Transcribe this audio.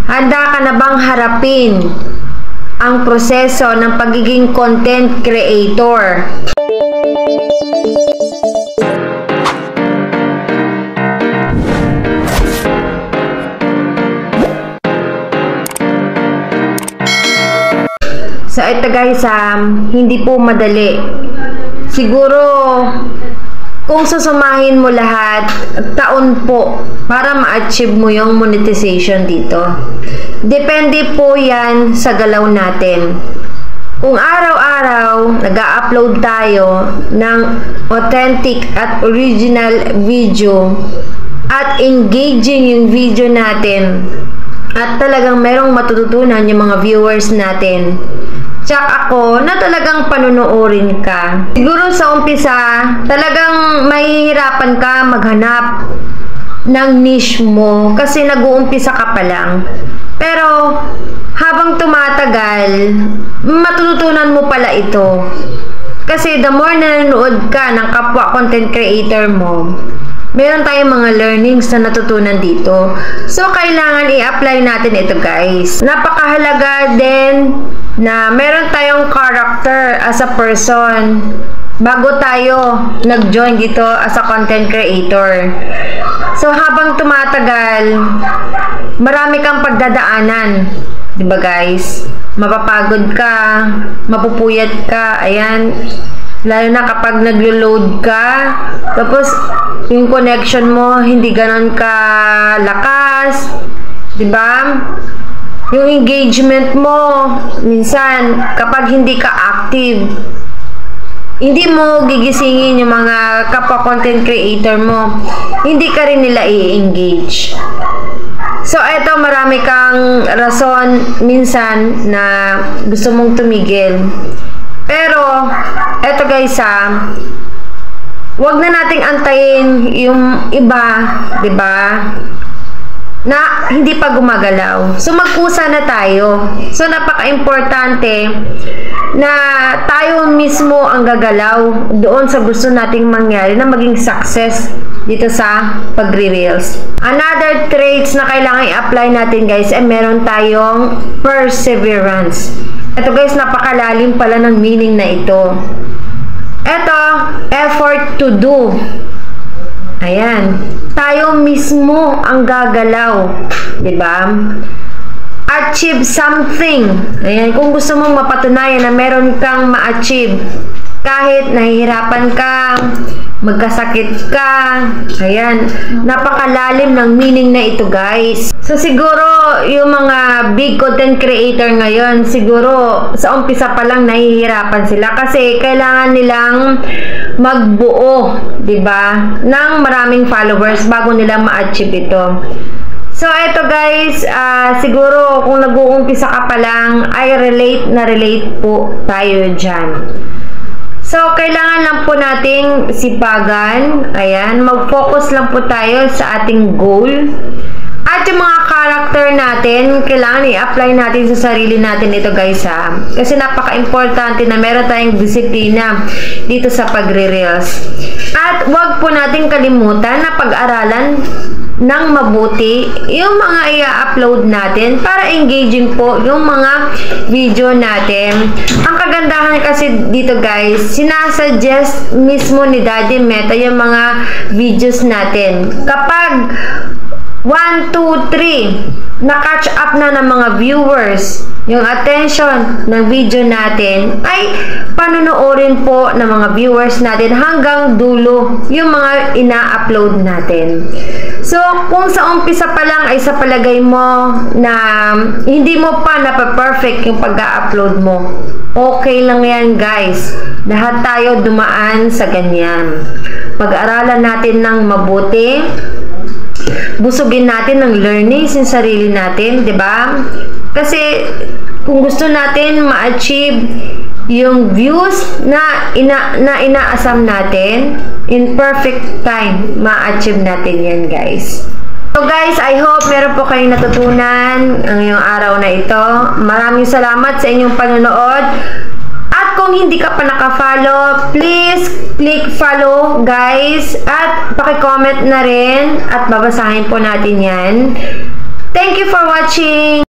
Handa ka na bang harapin ang proseso ng pagiging content creator? So ito guys, hindi po madali. Siguro kung susumahin mo lahat, taon po para ma-achieve mo yung monetization dito. Depende po yan sa galaw natin. Kung araw-araw nag-upload tayo ng authentic at original video at engaging yung video natin at talagang merong matututunan yung mga viewers natin, tsak ako na talagang panunuorin ka. Siguro sa umpisa, talagang mahihirapan ka maghanap ng niche mo kasi nag-uumpisa ka pa lang. Pero habang tumatagal, matututunan mo pala ito. Kasi the more na nanonood ka ng kapwa content creator mo, meron tayong mga learnings na natutunan dito. So, kailangan i-apply natin ito guys. Napakahalaga din na meron tayong character as a person bago tayo nag-join dito as a content creator. So, habang tumatagal, marami kang pagdadaanan. Diba guys? Mapapagod ka, mapupuyat ka, ayan. Lalo na kapag naglo-load ka, tapos yung connection mo hindi ganon ka lakas, 'di ba? Yung engagement mo minsan kapag hindi ka active, hindi mo gigisingin yung mga kapwa content creator mo, hindi ka rin nila i-engage. So, eto, marami kang rason minsan na gusto mong tumigil. Pero, eto guys wag na nating antayin yung iba, 'di ba? Na hindi pa gumagalaw. So, magkusa na tayo. So, napaka-importante na tayo mismo ang gagalaw doon sa gusto nating mangyari na maging success dito sa pagre-reels. Another traits na kailangan i-apply natin guys ay meron tayong perseverance. Ito guys, napakalalim pala ng meaning na ito. Ito, effort to do. Ayan. Tayo mismo ang gagalaw. Diba? Achieve something. Ayan. Kung gusto mong mapatunayan na meron kang ma-achieve, kahit nahihirapan ka, magkasakit ka, ayan, napakalalim ng meaning na ito guys. So siguro yung mga big content creator ngayon, siguro sa umpisa pa lang nahihirapan sila kasi kailangan nilang magbuo, 'di ba, ng maraming followers bago nila ma-achieve ito. So ito guys, siguro kung nag-uumpisa ka pa lang, ay relate po tayo dyan. So, kailangan lang po nating sipagan. Ayan, mag-focus lang po tayo sa ating goal. At yung mga character natin, kailangan i-apply natin sa sarili natin ito guys Kasi napaka-importante na meron tayong disiplina dito sa pagre-reels. At wag po nating kalimutan na pag-aralan ng mabuti yung mga i-upload natin para engaging po yung mga video natin. Ang kagandahan kasi dito guys, sinasuggest mismo ni Daddy Meta yung mga videos natin. Kapag 1, 2, 3 na-catch up na ng mga viewers yung attention ng video natin, ay panunuorin po ng mga viewers natin hanggang dulo yung mga ina-upload natin. So, kung sa umpisa pa lang ay sa palagay mo na hindi mo pa napaperfect yung pag-upload mo, okay lang yan guys. Lahat tayo dumaan sa ganyan. Pag-aralan natin ng mabuti, busugin natin ng learnings yung sarili natin, 'di ba? Kasi kung gusto natin ma-achieve yung views na inaasam natin, in perfect time ma-achieve natin yan guys. So guys, I hope meron po kayong natutunan ngayong araw na ito. Maraming salamat sa inyong panonood. At kung hindi ka pa naka-follow, please click follow guys. At paki-comment na rin at babasahin po natin yan. Thank you for watching!